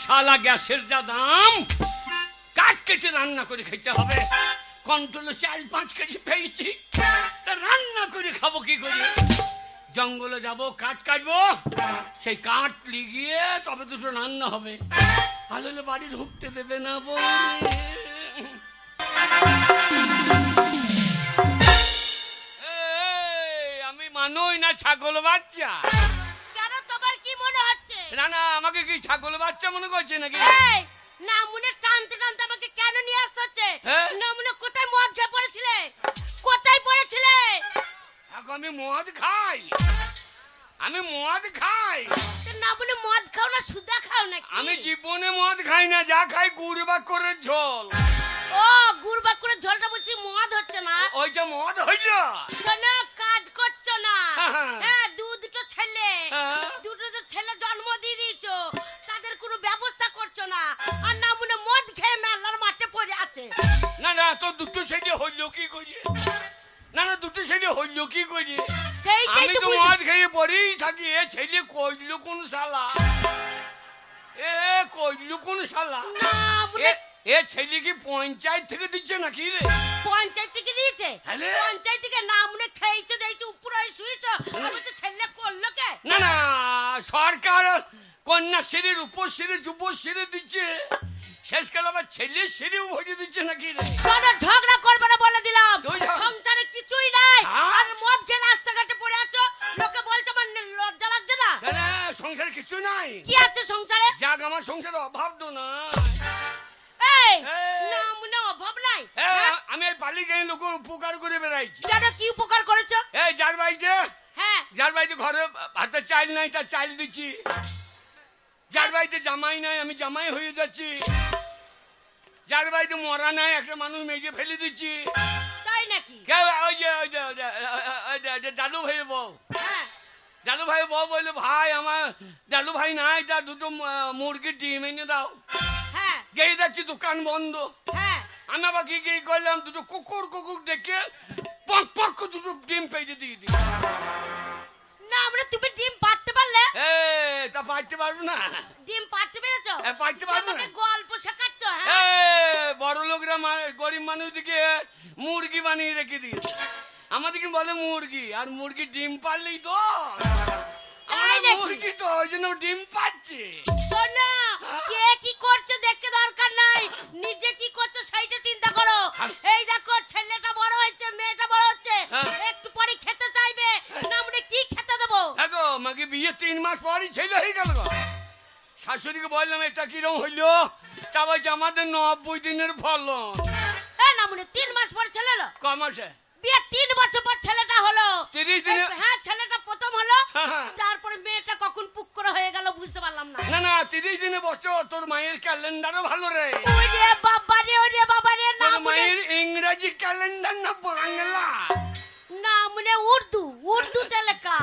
শালা গ্যাসের যা দাম, কাঠ কেটে রান্না করে খেতে হবে। কন্ট্রোলে 4-5 কেজি পেয়েছি, তা রান্না করে খাবো কি করে? জঙ্গলে যাব, কাঠ কাটবো, সেই কাঠ লিগিয়ে তবে দুটো রান্না হবে। আলোলে বাড়ি ঢুকতে দেবে না বলে। আমি মানুই না ছাগল বাচ্চা? কেন তোমার কি মনে হচ্ছে? না না, আমাকে কি ছাগল বাচ্চা মনে করছে নাকি? না মনে টানতে টানতে আমাকে কেন নিয়ে আসতে হচ্ছে? হ্যাঁ? না মনে কোথায় মদ খেয়ে পড়েছিলে? কোথায় পড়েছিলে? আমি মদ খাই, আমি মদ খাই। না মনে মদ খাও না সুদা খাও নাকি? আমি জীবনে মদ খাই না, যা খাই গুড় বাকরের ঝোল। ও গুড় বাকরের ঝোলটা বলছি মদ হচ্ছে না? ওইটা মদ হইল? কোনো কাজ করছো না। হ্যাঁ। হ্যাঁ দুটো ছেলে, হ্যাঁ। দুটো ছেলে জন্ম দিয়ে দিয়েছো, তাদের কোনো ব্যবস্থা করছো না। আর না মনে মদ খেয়ে মেলার মাঠে পড়ে আছে। না না, তো দুটো ছেলে হইল কি করি? না না, দুটো ছেলে হইল কি করি? আমি তো মদ খেয়ে পড়েই থাকি। এ ছেলে কইল কোন শালা? এ কইল কোন শালা? এ ছেলে কি পঞ্চায়েত থেকে দিচ্ছে নাকি রে? পঞ্চায়েত থেকে দিয়েছে? হ্যালে? পঞ্চায়েত থেকে না মনে খেয়েছো দিয়েছো উপরে শুয়েছো, আমি তো ছেলে করলো কে? না না, সরকার কন্যাশ্রী, রূপশ্রী, যুবশ্রী দিচ্ছে, শেষকালে আবার ছেলের শ্রীও ভরিয়ে দিচ্ছে নাকি রে? কোনো ঝগড়া করবে না বলে দিলাম। তুই যা। সংসারে কিছুই নাই, হ্যাঁ? আর মদ খেয়ে রাস্তাঘাটে পড়ে আছো, লোকে বলছে আমার লজ্জা লাগছে না? কেন, সংসারে কিছু নাই? কি আছে সংসারে? যাক, আমার সংসারে অভাব তো না। এই এই। না মনে অভাব নাই? আমি এই বালি গায়ে লোকের উপকার করে বেড়াইছি। কেন কি উপকার করেছো? এই যার বাড়িতে, হ্যাঁ যার বাড়িতে ঘরে হাতে চাল নাই তার চাল দিচ্ছি, যার বাড়িতে জামাই নাই আমি জামাই হয়ে যাচ্ছি, যার বাড়িতে মরা নাই একটা মানুষ মেজে ফেলে দিচ্ছি। তাই নাকি? দাদু ভাইয়ের বউ, হ্যাঁ দাদু ভাইয়ের বউ বললো, ভাই আমার দাদু ভাই নাই, তার দুটো মুরগির ডিম এনে দাও। হ্যাঁ গিয়ে দেখছি দোকান বন্ধ। হ্যাঁ আমি আবার কি করলাম, দুটো কুকুর দেখে পক পক দুটো ডিম পেয়ে দিয়ে দিই। না আমরা তুমি ডিম পাড়তে পারলে? তা পাইতে পারবো না? ডিম পাড়তে পেরেছো? পাইতে পারবো না। আমাকে গল্প শেখাচ্ছ? হ্যাঁ বড় লোকরা গরিব মানুষদিকে মুরগি বানিয়ে রেখে দিয়েছে, আমাদেরকে বলে মুরগি, আর মুরগি ডিম পারলেই তো মুরগি, তো ওই জন্য ডিম পাচ্ছে। শোনো, কে কি করছে দেখতে দরকার নাই, নিজে কি করছো সেইটা চিন্তা করো। এই দেখো ছেলেটা বড় হচ্ছে, মেয়েটা বড় হচ্ছে, একটু পরে খেতে চাইবে, না আমরা কি খেতে দেবো? দেখো মাকে বিয়ে 3 মাস পরই ছেলে হয়ে গেল। শাশুড়িকে বললাম এটা কিরম হইলো, তা বলছে আমাদের 90 দিনের ফলন। না মানে 3 মাস পর ছেলে হলো? ক মাসে? বিয়ে 3 বছর পর ছেলেটা হলো। 30 দিনে? হ্যাঁ ছেলেটা প্রথম হলো, হ্যাঁ। তারপরে মেয়েটা কখন পুক করে হয়ে গেল বুঝতে পারলাম না। না না, 30 দিনে বছর। তোর মায়ের ক্যালেন্ডারও ভালো রে। ওরে বাবা রে, ওরে বাবা রে। না তোর মায়ের ইংরেজি ক্যালেন্ডার না বাংলা? না মানে উর্দুতে লেখা।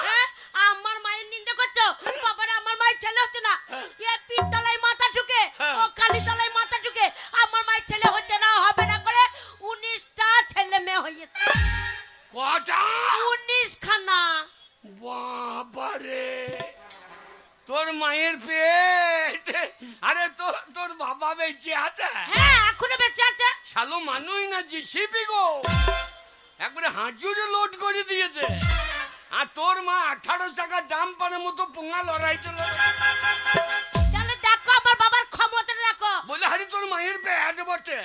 হ্যাঁ আমার মায়ের নিন্দা করছো? বাবারে আমার মায়ের ছেলে হচ্ছে না, এ পিতলায় মাথা ঢুকে, ও কালী তলায় মাথা ঢুকে, আমার মায়ের ছেলে হচ্ছে না, হবে না করে 19টা ছেলে মেয়ে হয়েছে। কটা? 19 খানা। বাবারে, তোর মায়ের পেট। আরে তোর বাবা বেঁচে আছে? হ্যাঁ এখনো বেঁচে আছে। শালো মানুই না জিসিপি গো, একবারে হাঁচুরে লোড করে দিয়েছে। আর তোর মা 18 টাকা দাম পানের মতো পোঙা লড়াইছিল। তাহলে দেখো আমার বাবার ক্ষমতা দেখো। বলে হারি তোর মায়ের পেট বটে,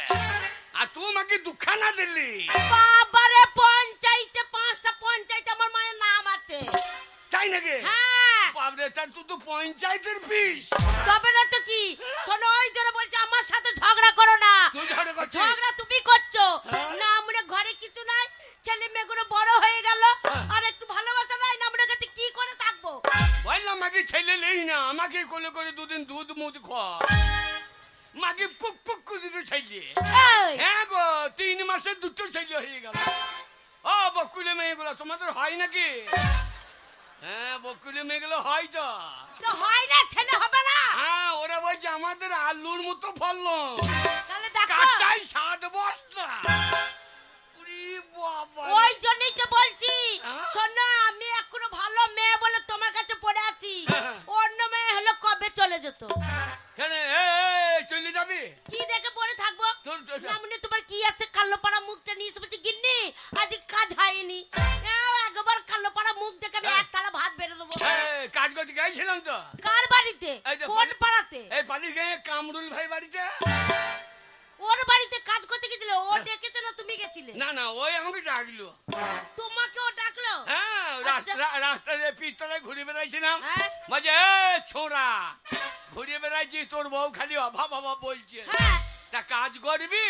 আর তুই মাকে দুঃখানা দিলি। বাবারে পঞ্চায়েতে 5টা পঞ্চায়েতে আমার মায়ের নাম আছে। তাই নাকি? হ্যাঁ বাবরে, তা তুই তো পঞ্চায়েতের পিস। তবে না তো কি? শোনো ওই জন্য বলছি আমার সাথে ঝগড়া করো না। তুই ঝগড়া করছিস? ঝগড়া তুমি করছো না, আমরা ঘরে কিছু নাই, ছেলে মেয়েগুলো বড় হয়ে গেল, আর একটু ভালোবাসা নাই না, আমরা কাছে কি করে থাকবো? বললাম মাকে ছেলে নেই না, আমাকে কোলে করে দুদিন দুধ মুধ খা, মাকে পুক পুক করে দিতে ছেলে। হ্যাঁ গো, 3 মাসে 2টো ছেলে হয়ে গেল। ও বকুলে মেয়েগুলো তোমাদের হয় নাকি? হ্যাঁ বকুলে মেয়েগুলো হয় তো। তো হয় না, ছেলে হবে না। হ্যাঁ, ওরা বলছে আমাদের আলুর মতো ফললো, তাহলে দেখো কাটাই 7 বস্তা। ওই জন্যই তো বলছি, শোনো আমি এখনো ভালো মেয়ে বলে তোমার কাছে পড়ে আছি, অন্য মেয়ে হলে কবে চলে যেত। কেন চলে যাবি? কি দেখে পড়ে থাকবো? না মানে তোমার কি আছে কালো পাড়া মুখটা নিয়ে এসে বলছি গিন্নি আজ কাজ হয়নি। একবার কালো পাড়া মুখ দেখে আমি এক থালা ভাত বেড়ে দেবো। কাজ করতে গেছিলাম তো। কার বাড়িতে? এই যে কোন পাড়াতে? এই পালিশ গায়ে কামরুল ভাই বাড়িতে। ওর বাড়িতে কাজ করতে গেছিল, ও ডেকেছে না তুমি গেছিলে? না না, ওই আমাকে ডাকলো। তোমাকে ও ডাকলো? হ্যাঁ, আচ্ছা। রাস্তায় পিস্তলে ঘুরে বেড়াইছিলাম। হ্যাঁ। বলছে ছোড়া ঘুরে বেড়াইছি, তোর বউ খালি অভাব অভাব বলছে। হ্যাঁ। তা কাজ করবি?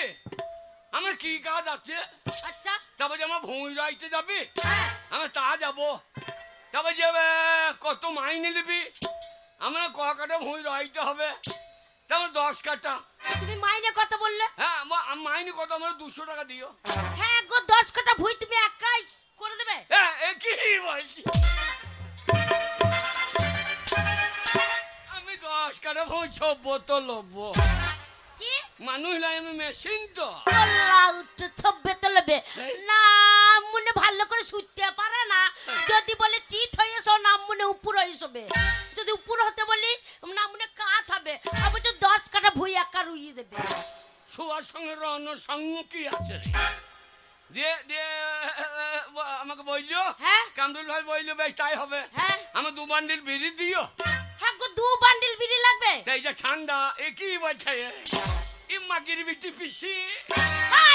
আমার কি কাজ আছে? আচ্ছা। তারপর যে আমার ভূমি রাইতে যাবি? হ্যাঁ। আমি তা যাবো। তারপর যে কত মাইনে নিবি? আমরা ক কাটা ভূমি রাইতে হবে? তারপর 10 কাটা। তুমি মাইনে কত বললে? হ্যাঁ, মাইনে কত? আমরা 200 টাকা দিও। হ্যাঁ গো 10 কাটা ভুই তুমি একাই করে দেবে? হ্যাঁ, কি বলছি? আমি 10 কাটা ভূমি 6 বোতল লবো। কি মানুষ নাই, আমি মেশিন তো। আল্লাহ উঠে ছব্বে তো লবে না, মনে ভালো করে শুতে পারে না। যদি বলে চিত হয়ে এসো না মনে উপর হইসবে, যদি উপর হতে বলি না মনে কাত হবে। আবার তো 10 কাটা ভুই একা রুইয়ে দেবে। শোয়ার সঙ্গে রন সঙ্গ কি আছে? দিয়ে দিয়ে আমাকে বললো। হ্যাঁ। কামরুল ভাই বললো বেশ তাই হবে। হ্যাঁ। আমার 2 বান্ডিল বিড়ি দিও। হ্যাঁ গো 2 বান্ডিল বিড়ি লাগবে। তাই যে ঠান্ডা কি বলছে? মাগির বিটি পিসি।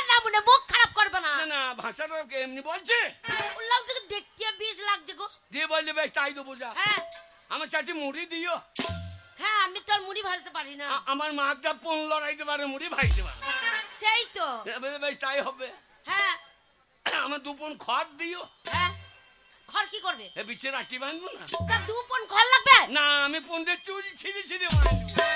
না মনে মুখ খারাপ করবে না। না না, ভাষাটা এমনি বলছে। উল্লাউটাকে দেখিয়ে 20 লাগছে গো। দিয়ে বললে বেশ তাই দেবো যা। হ্যাঁ। আমার চারটি মুড়ি দিও। হ্যাঁ আমি তো আর মুড়ি ভাজতে পারি না। আমার মাটা 15 লড়াইতে পারে, মুড়ি ভাইতে পারে। সেই তো। বেশ তাই হবে। হ্যাঁ। আমার 2 পন খড় দিও। হ্যাঁ ঘর কি করবে? এ বিছে রাখি বাঁধবো না। তা 2 পন ঘর লাগবে? না, আমি পন্দের চুল ছিঁড়ে ছিঁড়ে বাঁধবো।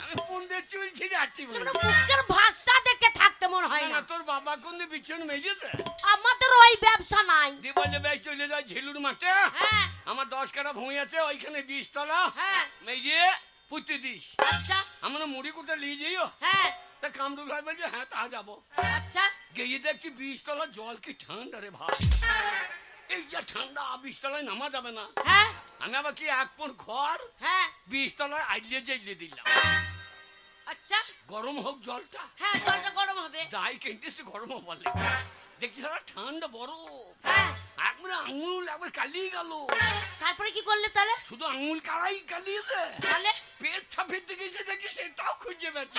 আমি পন্দের চুল ছিঁড়ে আছি বলে। না মুখের ভাষা দেখে থাকতে মন হয় না না। তোর বাবা কোন বিছন মেজেছে? আমাদের ওই ব্যবসা নাই। দিয়ে বললে বেশ চলে যায় ঝিলুর মাঠে। হ্যাঁ। আমার 10 কাটা ভূমি আছে, ওইখানে 20 তলা। হ্যাঁ। মেজে পুঁতে দিস। আচ্ছা। আমরা মুড়ি কোটা নিয়ে যাইও। হ্যাঁ। তা কামরুল ভাই বলছে হ্যাঁ তা যাবো। আচ্ছা। গিয়ে দেখছি 20 তলা জল কি ঠান্ডা রে ভাই। এই যে ঠান্ডা, 20 তলায় নামা যাবে না। হ্যাঁ। আমি আবার কি 1 পন খড় হ্যাঁ। 20 তলায় আইলে যাইলে দিলাম। আচ্ছা। গরম হোক জলটা। হ্যাঁ জলটা গরম হবে। দাই কিনতেছে গরম বলে। দেখছি সারা ঠান্ডা বড়। হ্যাঁ। একবার আঙুল একবার কালিয়ে গেল। তারপরে কি করলে তাহলে? শুধু আঙুল কালাই কালিয়েছে। তাহলে পেট ছাপিতে গেছে দেখি সেটাও খুঁজে পেয়েছি।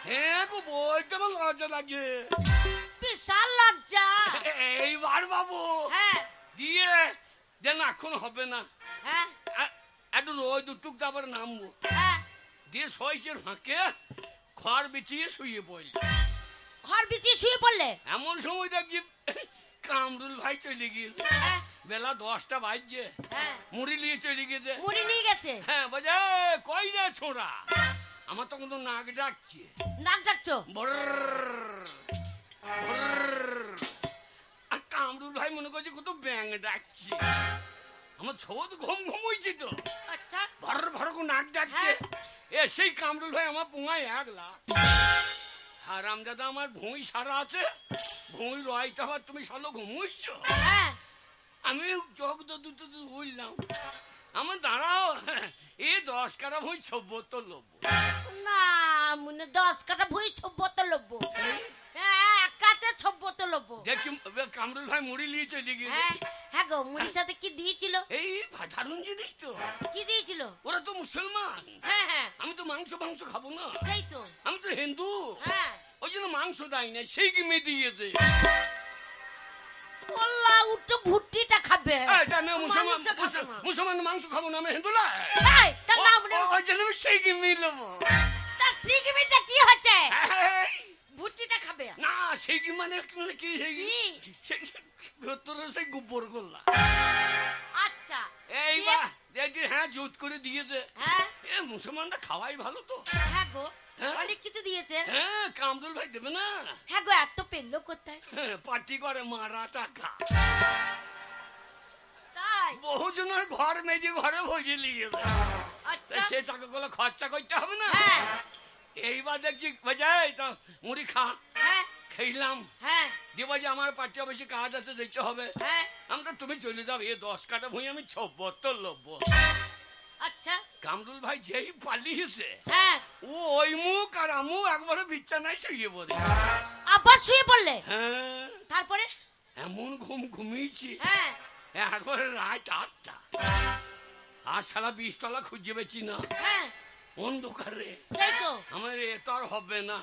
হ্যাঁ গো বইতে আমার লজ্জা লাগে। বিশাল লজ্জা। এইবার বাবু হ্যাঁ। দিয়ে যেন এখন হবে না। হ্যাঁ। একটু রোদ দুটুক তারপরে নামবো। হ্যাঁ। দিয়ে সইসের ফাঁকে খড় বিছিয়ে শুয়ে পড়ল। ঘর বিছিয়ে শুয়ে পড়লে? এমন সময় দেখছি কামরুল ভাই চলে গিয়েছে। হ্যাঁ। বেলা 10টা বাজছে। হ্যাঁ। মুড়ি নিয়ে চলে গেছে। মুড়ি নিয়ে গেছে? হ্যাঁ বলছে কই রে ছোড়া। আমার তখন তো নাক ডাকছে। নাক ডাকছো? আর কামরুল ভাই মনে করছে কত ব্যাং ডাকছে। আমার ছোট ঘুম ঘুম হয়েছে তো। আচ্ছা। ভর ভর করে নাক ডাকছে। সেই কামরুল ভাই আমার পুঙায় 1 লাখ। হারামজাদা আমার ভুঁই সারা আছে, ভুঁই রয়টা আবার তুমি সালো ঘুমুইছো। হ্যাঁ। আমি চোখ দুটো উঠলাম। আমার দাঁড়াও, এ 10 কাটা ভুঁই 76 লব্য। না মনে 10 কাটা ভুই 76 লব্ব। হ্যাঁ একাতে 76 লব্ব। দেখছি কামরুল ভাই মুড়ি নিয়ে চলে গিয়েছে। হ্যাঁ। হ্যাঁ গো মুড়ির সাথে কি দিয়েছিল? এই সাধারণ জিনিস তো। কি দিয়েছিল? ওরা তো মুসলমান। হ্যাঁ হ্যাঁ আমি তো মাংস খাবো না। সেই তো। আমি তো হিন্দু। হ্যাঁ। ওই জন্য মাংস দেয় না, সেই কি মেয়ে দিয়েছে। ওলা উঠে ভুট্টিটা খাবে। মুসলমান মাংস খাবো না, আমি হিন্দু না। এই তার নাম রে। ওই জন্য আমি সেই কি মেয়ে নেবো। তার সিগমিটা কি হচ্ছে? এই, ভুট্টিটা খাবে না সেই কি মানে কি সেই কি? কি? সেই ভেতরে সেই গোবর গোল্লা। আচ্ছা। এই দিয়ে? বা দেখি হ্যাঁ জুত করে দিয়েছে। হ্যাঁ। এ মুসলমানরা খাওয়াই ভালো তো। হ্যাঁ গো হ্যাঁ? অনেক কিছু দিয়েছে। হ্যাঁ কামরুল ভাই দেবে না। হ্যাঁ গো এত পেলো কোথায়? পার্টি করে মারা টাকা। তাই? বহুজনের ঘর মেজে ঘরে ভোজে নিয়েছে। আচ্ছা। সে টাকাগুলো খরচা করতে হবে না। হ্যাঁ। এইবার দেখছি বাজাই তা মুড়ি খা। হ্যাঁ। খেলাম। হ্যাঁ। দিয়ে বলছে আমার পার্টি অবশ্যই কাজ আছে, দেখতে হবে। হ্যাঁ। আমরা তুমি চলে যাও, এ 10 কাটা ভুঁই আমি 76 লব্য। আচ্ছা। কামরুল ভাই যেই পালিয়েছে হ্যাঁ ও ওই মুখ আর আমু একবারে বিছানায় শুয়ে পড়ে। আবার শুয়ে পড়লে? হ্যাঁ তারপরে? এমন ঘুমিয়েছি হ্যাঁ একবারে রাত 8টা। আর সারা 20 তলা খুঁজে পেয়েছি না, হ্যাঁ অন্ধকারে। সেই তো। আমার এ তো আর হবে না।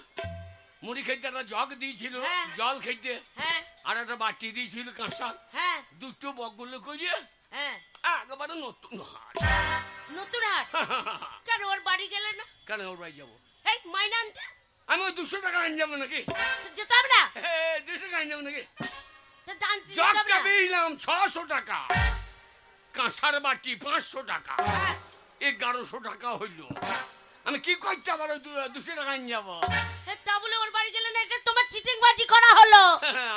মুড়ি খেতে একটা জগ দিয়েছিল, হ্যাঁ। জল খেতে, হ্যাঁ আর একটা বাটি দিয়েছিল কাঁসা, হ্যাঁ দুটো বকগুলো করিয়ে হ্যাঁ একেবারে নতুন হাট। নতুন হাট? কেন ওর বাড়ি গেলে না? কেন ওর বাড়ি যাবো? এই মাইনা আনতে আমি ওই 200 টাকা আনি যাবো নাকি? যেতে হবে না? 200 টাকা আনি যাবো নাকি? তা জানতে যেতে হবে জগটা না? বেরিলাম 600 টাকা, কাঁসার বাটি 500 টাকা, 1100 টাকা হইল। আমি কি করতে আবার 200 টাকা আনি যাবো? এ, তা বলে ওর বাড়ি গেলে না, এটা তোমার চিটিং বাজি করা হলো।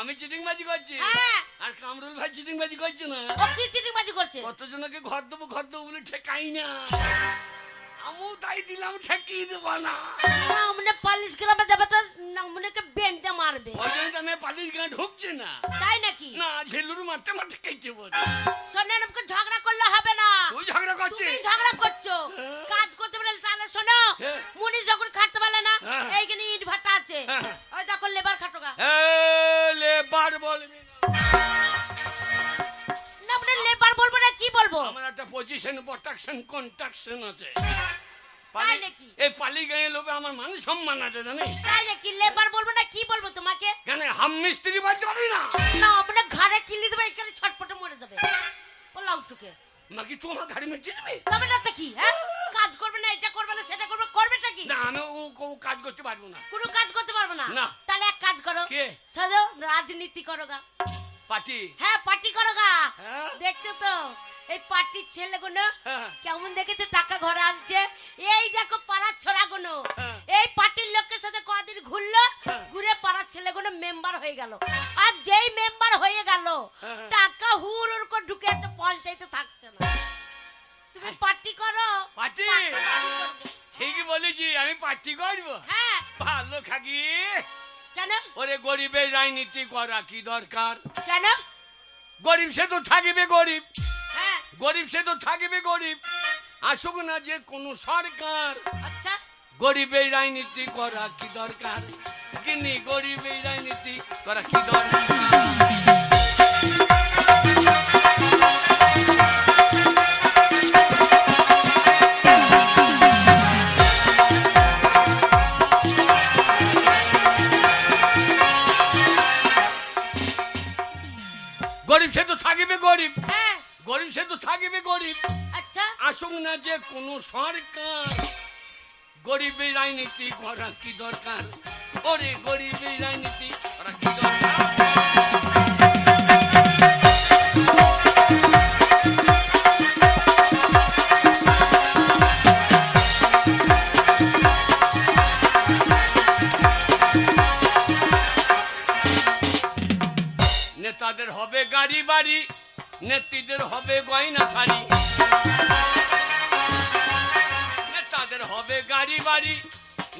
আমি চিটিং বাজি করছি হ্যাঁ। আর কামরুল ভাই চিটিং বাজি করছে না। ও কি চিটিং বাজি করছে? কতজনকে ঘর দেবো বলে ঠেকাই না, আমু তাই দিলাম ঠেকিয়ে দেবো না। না মানে পালিশ গ্রামে যাবে তো না মনে কে বেঁধে মারবে। ওই জন্য তো আমি পালিশ গাঁ ঢুকছে না। তাই নাকি? না ঝেলুর মারতে মারতে খেয়েছে বলে। শোনেন আমাকে ঝগড়া করলে হবে না। তুই ঝগড়া করছিস? তুমি ঝগড়া করছো। হ্যাঁ। কাজ করতে পারলে তাহলে শোনো, হ্যাঁ। মুনি যখন খাটতে পারলে না, হ্যাঁ। এইখানে ইট ভাটা আছে, হ্যাঁ। ওই দেখো লেবার খাটোগা। লেবার বলবি না মানে লেবার বলবো না কি বলবো? আমার একটা পজিশন প্রোটেকশন কন্ট্রাকশন আছে। তাই নাকি? এই পালি গায়ে লোকে আমার মান সম্মান আছে জানিস? তাই নাকি? লেবার বলবো না কি বলবো তোমাকে? কেন হাম মিস্ত্রি বলতে পারি না? না মানে ঘাড়ে কিলি দেবে, এখানে ছটপটে মরে যাবে। ও লাউটুকে নাকি তুই আমার গাড়ি মেটে দেবে? তবে না তো কি? হ্যাঁ কাজ করবে না, এটা করবে না, সেটা করবে, করবেটা কি? না আমি ও কাজ করতে পারবো না। কোনো কাজ করতে পারবে না? না। তাহলে এক কাজ করো, কে? সাজো রাজনীতি করো গা। পার্টি? হ্যাঁ পার্টি করো গা। হ্যাঁ। দেখছো তো এই পার্টির ছেলেগুলো হ্যাঁ। কেমন দেখেছো টাকা ঘরে আনছে। এই দেখো পাড়ার ছোড়াগুলো হ্যাঁ। এই পার্টির লোকের সাথে কদিন ঘুরলো, হ্যাঁ। ঘুরে পাড়ার ছেলেগুলো মেম্বার হয়ে গেল। আর যেই মেম্বার হয়ে গেল হ্যাঁ। টাকা হুড় হুড় করে ঢুকে আছে, পঞ্চায়েতে থাকছে না। তুমি পার্টি করো। পার্টি? ঠিকই বলেছি, আমি পার্টি করবো। হ্যাঁ ভালো খাগি। কেন? ওরে গরিবের রাজনীতি করা কি দরকার? কেন? গরিব সে তো থাকিবে গরিব, হ্যাঁ গরিব সে তো থাকিবে গরিব। আসুক না যে কোন সরকার, আচ্ছা গরিবের রাজনীতি করা কি দরকার? কিনি গরিবের রাজনীতি করা কি দরকার? গরিব সে তো থাকিবে গরিব, হ্যাঁ গরিব সে তো থাকিবে গরিব। আচ্ছা আসুক না যে কোন সরকার, গরিবের রাজনীতি করা কি দরকার? ওরে গরিবের রাজনীতি করা কি দরকার? নেতাদের হবে গাড়ি বাড়ি, নেত্রীদের হবে গয়না শাড়ি। নেতাদের হবে গাড়ি বাড়ি,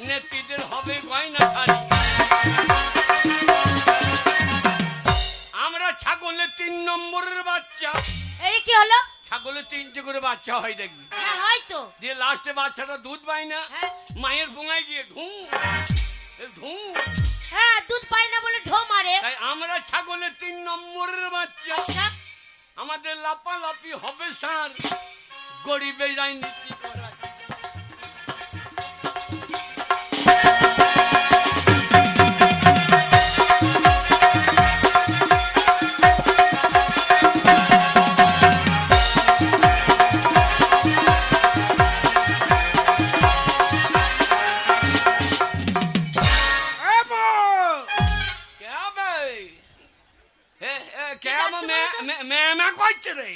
নেত্রীদের হবে গয়না শাড়ি। আমরা ছাগলের 3 নম্বরের বাচ্চা। এই কি হলো? ছাগলের 3টে করে বাচ্চা হয় দেখবি, হ্যাঁ হয়তো। দিয়ে লাস্টে বাচ্চাটা দুধ পায় না, হ্যাঁ মায়ের পোঙায় গিয়ে ধু ধু। হ্যাঁ দুধ পায় না বলে ঢো মারে। তাই আমরা ছাগলের 3 নম্বরের বাচ্চা। আচ্ছা আমাদের লাপালাপি হবে স্যার, গরিবের রাজনীতি করা। क्या भाई? क्या मैं করছে রে?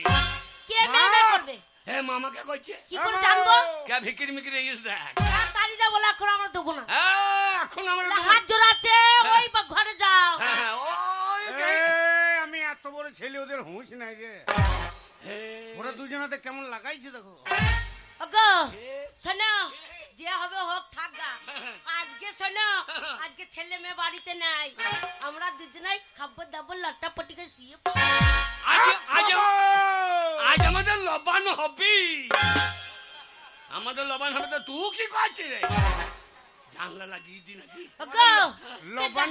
কে মেয়ে করবে? হে মামা কে করছে? কি করে জানবো? কে ভিকির মিকির ইস দেখ। তাড়াতাড়ি দাও বলে এখন আমরা দেবো না। এখন আমরা না, হাত জোড়াচ্ছে, ওই বা ঘরে যাও। আমি এত বড় ছেলে, ওদের হুঁশ নাই রে। ওরা দুজনাতে কেমন লাগাইছে দেখো। ওগো শোনো, যে হবে হোক থাকগা। আজকে শোনো, আজকে ছেলে মেয়ে বাড়িতে নাই, আমরা দুজনাই খাবো দাবো লট্টা পটিকে শুয়ে আজ আমাদের লবানো হবি। আমাদের লবণ হবে তো তুই কি করছিস রে? জানলা লাগিয়ে দি নাকি? গো লবণ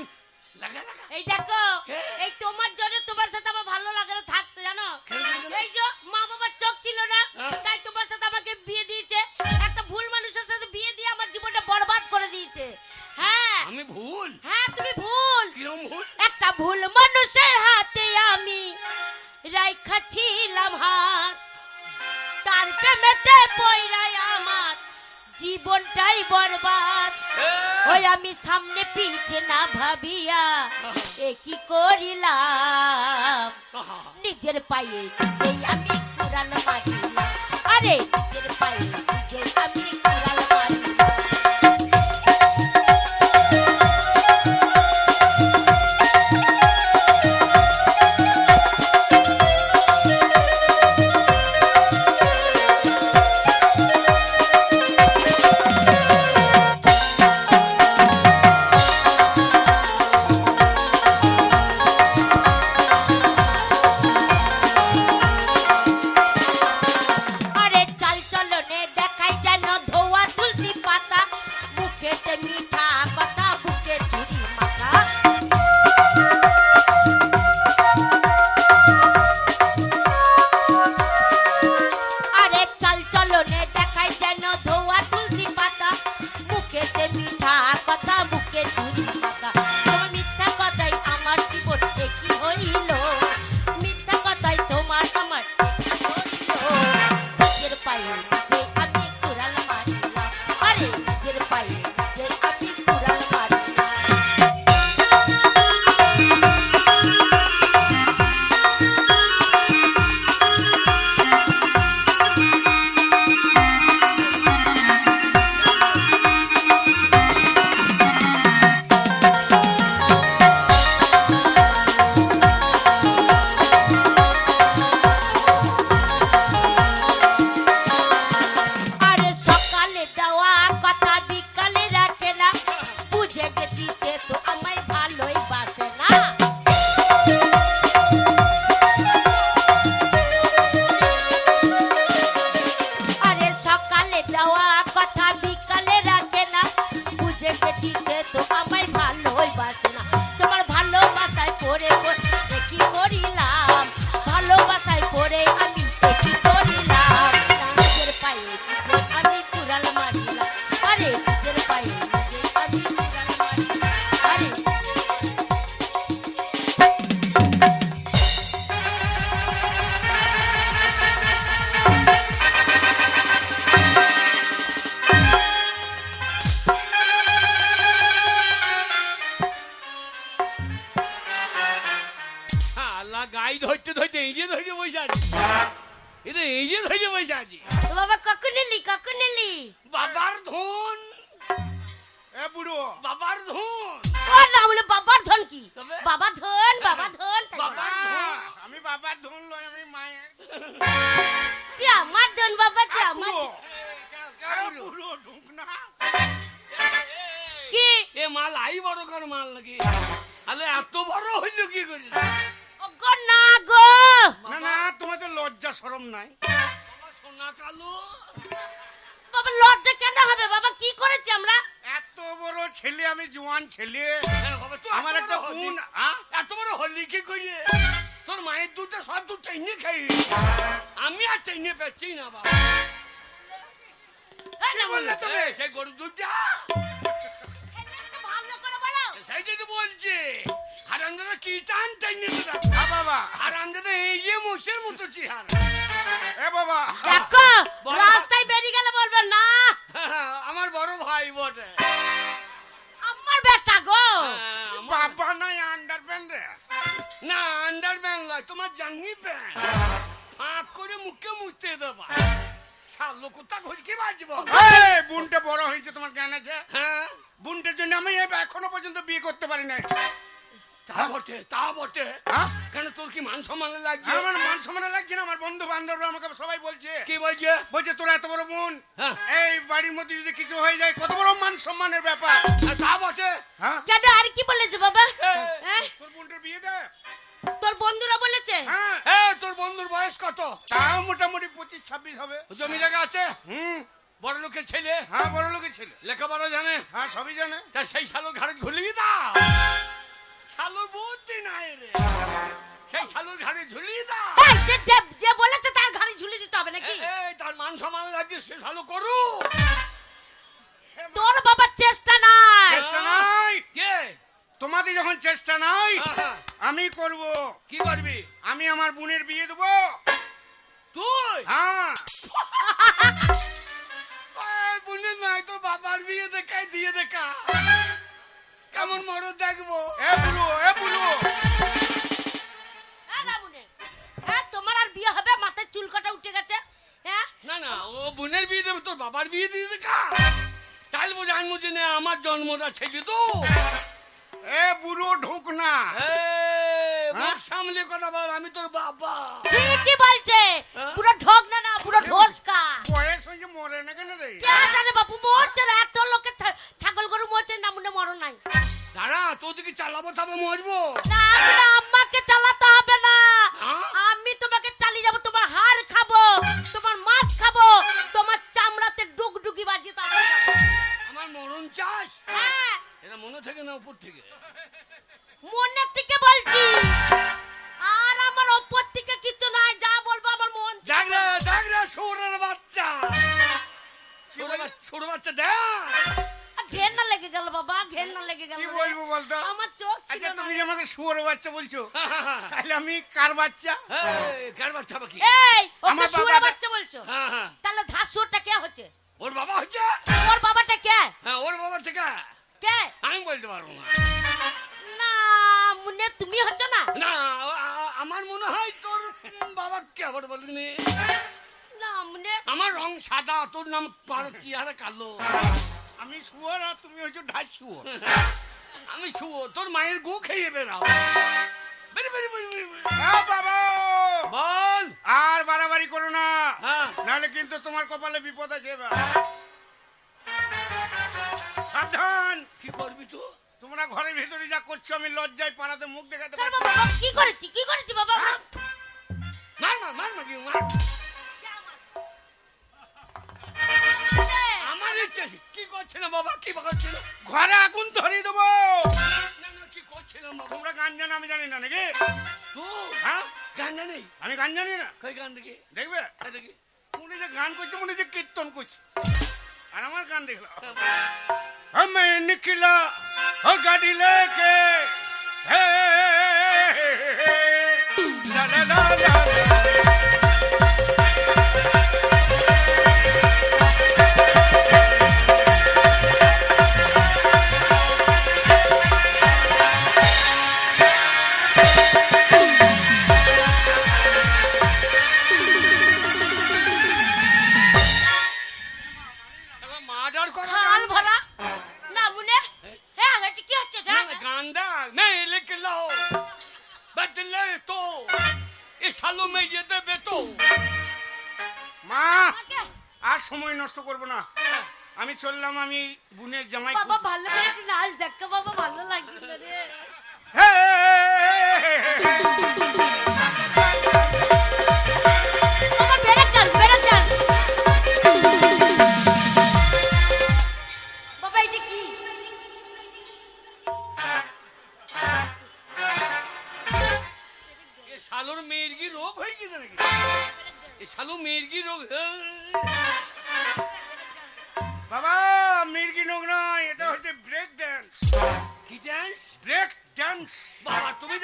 লাগা লাগা। এই দেখো কে? এই তোমার জন্য তোমার সাথে আমার ভালো লাগে না থাকতে জানো কেন বলছো? এই যে মা বাবার চোখ ছিল না হ্যাঁ। তাই তোমার সাথে আমাকে বিয়ে দিয়েছে একটা ভুল মানুষের সাথে বিয়ে দিয়ে আমার জীবনটা বরবাদ করে দিয়েছে হ্যাঁ আমি ভুল? হ্যাঁ তুমি ভুল কিরম ভুল? একটা ভুল মানুষের হাতে আমি রাইখাছিলাম হাত তার প্রেমেতে পয়রায় আমার জীবনটাই বরবাদ ওই আমি সামনে পিছে না ভাবিয়া এ কি করিলাম আহা, নিজের পায়ে যেই আমি কুড়াল মারিলাম আরে নিজের পায়ে যেই আমি কুড়াল মারিলাম আরে চাল চলনে দেখাই যেন ধোয়া তুলসী পাতা বুকেতে মিঠা কথা বুকে চুরি মাথা আরে চাল চলনে দেখাই যেন ধোয়া তুলসী পাতা বুকেতে মিঠা কথা বুকে চুরি মাথা তোমার মিথ্যা কথাই আমার জীবন কি হইল মিথ্যা কথাই তোমার আমার নিজের পায়ে যে আমি কুড়াল মারিলাম আরে নিজের পায়ে যে আমি কুড়াল মারিলাম আরে সকালে দেওয়া কথা বিকালে রাখে না বুঝে গেছি সে তো আমায় ভালোই বাসে না আরে সকালে দেওয়া কথা বিকালে রাখে না বুঝে গেছি সে তো আমায় ভালোই বাসে না তোমার ভালোবাসায় পড়ে পড়ে কি করিলাম ভালোবাসায় পড়ে আমি কি করিলাম নিজের পায়ে যে আমি কুড়াল মারিলাম আরে নিজের পায়ে যে আমি কুড়াল মারিলাম আরে আল্লাহ গাই ধরতে ধরতে এই যে ধরে বসে আছি। এটা এই যে ধরে বসে আছি। তো বাবা কখন এলি বাবার ধন, এ বুড়ো বাবার ধন। ওর নাম হলো বাবার ধন কি তবে? বাবা ধন তাই বাবা- না? আমি বাবার ধন লয় আমি মায়ের তুই আমার ধন বাবা তুই আমার বুড়ো কার এ বুড়ো ঢুক না কি এ মাল আই বড় কর মাল নাকি? আলে এত বড় হইল কি করি? ওগো না গো না না তোমাদের লজ্জা শরম নাই বাবা সোনা কালো। বাবা লজ্জা কেন হবে বাবা কি করেছি আমরা এত বড় ছেলে আমি জোয়ান ছেলে হ্যাঁ, বাবা, তুই আমার এত একটা বড় হলি। গুণ এত বড় হলি কি করি? তোর মায়ের দুধটা সব দুধ চাইনে খাই। আমি আর চাইনে পাচ্ছি না বাবা। এই না বললে তুমি? সেই গরুর দুধটা ভালো করে বলো সেইটাই তো বলছি। হারান্দারা কি টান চাইনে বাবা হারান্দারা এই যে মোষের মতো চেহারা। এ বাবা দেখো বলো। রাস্তায় বেরিয়ে গেলে বলবে না আমার বড় ভাই বটে। আমার বেটা গো হ্যাঁ, আমার- বাবা নাই আন্ডারপ্যান্ট রে না আন্ডারপ্যান্ট নয়, তোমার জাঙ্গি প্যান্ট। ফাঁক করে মুখে মুছতে দেবা। শালো কোথা ঘুরকে বাজবো? এই বুনটা বড় হয়েছে তোমার জ্ঞান আছে হ্যাঁ, বুনটার জন্য আমি এখনো পর্যন্ত বিয়ে করতে পারি নাই তা বটে, তা বটে। হ্যাঁ? কেন তোর কি মান সম্মানে লাগছে? আমার মান সম্মানে লাগছে না আমার বন্ধু বান্ধবরা আমাকে সবাই বলছে কি বলছে? বলছে তোরা এত বড় বোন হ্যাঁ। এই বাড়ির মধ্যে যদি কিছু হয়ে যায় কত বড় মান সম্মানের ব্যাপার তা বটে। হ্যাঁ কেন আর কি বলেছে বাবা হ্যাঁ। হ্যাঁ? তোর বোনটার বিয়ে দে তোর বন্ধুরা বলেছে হ্যাঁ তোর বন্ধুর বয়স কত? তাও মোটামুটি 25-26 হবে জমি জায়গা আছে? হুম বড় লোকের ছেলে, হ্যাঁ বড় লোকের ছেলে, লেখাপড়া জানে, হ্যাঁ সবই জানে। তা সেই শালুর ঘাড়ে ঝুলিয়ে দাও। শালুর বুদ্ধি নাই রে, সেই শালুর ঘাড়ে ঝুলিয়ে দাও। এই, যে বলেছে তার ঘাড়ে ঝুলিয়ে দিতে হবে নাকি? এই তার মান সম্মান রাখছে, সে শালু করুক। তোর বাবার চেষ্টা নাই। চেষ্টা নাই, কে? তোমাদের যখন চেষ্টা নাই হ্যাঁ। আমি করব। কি করবি আমি আমার বোনের বিয়ে দেবো। তুই? হ্যাঁ বুঝলি নাই, তোর বাবার বিয়ে দেখাই দিয়ে দেখা কেমন মরদ দেখবো। এ বুলু, এ বুলু, তোমার আর বিয়ে হবে? মাথায় চুল কাটা উঠে গেছে। হ্যাঁ, না না, ও বোনের বিয়ে দেবে, তোর বাবার বিয়ে দিয়ে দেখা। তাইলে বোঝা আনবো যে না আমার জন্মটা ছেলে তো। এ বুড়ো ঢুক না। মুখ সামলে কথা বল, আমি তোর বাবা। ঠিকই বলছে। হ্যাঁ? পুরো ঢোক না না, পুরো ঢোসকা। বয়স হয়েছে মরে না কেন রে? কে জানে বাপু, মরছে না। এত লোকে ছাগল গরু মরছে না, মনে মরণ নাই। দাঁড়া, তোর দিকে চালাবো তবে মরবো। না না, আমাকে চালাতে হবে না। হ্যাঁ? আমি তোমাকে চালিয়ে যাবো, তোমার হাড় খাবো, তোমার মাছ খাবো, তোমার চামড়াতে ডুগডুগি বাজিয়ে তারপর যাবো। আমার মরণ চাস? হ্যাঁ, এটা মনে থেকে না উপর থেকে? মনের থেকে বলছি। আর আমার ওপর থেকে কিছু নাই, যা বলবো আমার মন থেকে দেখ রে, বলবো। দেখ রে, ছোড়ার বাচ্চা, ছোট বাচ্চা দেখ। ঘেন্না লেগে গেল বাবা, ঘেন্না লেগে গেল কি রে। বলবো বলতো? আমার চোখ ছিল আচ্ছা না। তুমি যে আমাকে শুয়োর বাচ্চা বলছো, তাহলে আমি কার বাচ্চা? কার বাচ্চা বাকি? এই, ওকে আমার শুয়োর বাবাটা- বাচ্চা বলছো? হ্যাঁ হ্যাঁ, তাহলে ধাসুরটা কে হচ্ছে? ওর বাবা হচ্ছে। ওর বাবাটা কে? হ্যাঁ, ওর বাবা থেকে কে? আমি বলতে পারবো না। না, মুনে তুমি হচ্ছ না? না, আমার মনে হয় তোর বাবা কে আবার বলিনি। না মুনে, আমার রং সাদা, তোর নাম চেহারা কালো। আমি শুয়োর আর তুমি হচ্ছে ঢাই শুয়োর। আমি শুয়ো, তোর মায়ের গু খেয়ে বেড়াও। বেরি বেরি বেরি বেরি বেরি। হ্যাঁ বাবা, বল। আর বাড়াবাড়ি করো না, হ্যাঁ, নাহলে কিন্তু তোমার কপালে বিপদ আছে এবার। সাবধান, কি করবি তুই? তোমরা ঘরের ভিতরে যা করছো আমি লজ্জায় পাড়াতে মুখ দেখাতে তোর পারছি বাবা না। কি করেছি? কি করেছি বাবা? মার মার মার মার, কি মার। আমার ইচ্ছে আছে। কি করছিল বাবা, কি করছিল? ঘরে আগুন ধরিয়ে দেবো। না না, কি করছিলাম বাবা? তোমরা গান জানো আমি জানি না নাকি? তুই হ্যাঁ, গান জানি? আমি গান জানি না। কই গান দেখি? দেখবে দেখি। উনি যে গান করছে মনে হচ্ছে কীর্তন করছে, আর আমার গান দেখলো। আমি নিকলা ও গাড়ি লেকে, হে লা লা লা লা। মার্ডার করা খাল ভরা। না মুনে, হ্যাঁ এটা কি হচ্ছে? गांदा मैं लिख लो बदले तो इस सालों में ये दे तो। মা, আর সময় নষ্ট করব না, আমি চললাম। আমি বোনের জামাই বাবা ভালো করে একটু নাচ দেখো বাবা, ভালো লাগছিল রে। হে বাবা বেড়ে যান, বেড়ে যান। বাবা এটা কি? ये सालों मेरगी रोग होई की तरह ये सालों मेरगी रोग। বাবা, মির্গি নোগ নয়, এটা হচ্ছে ব্রেক ড্যান্স। কি ডান্স? Break dance. বাবা তুমি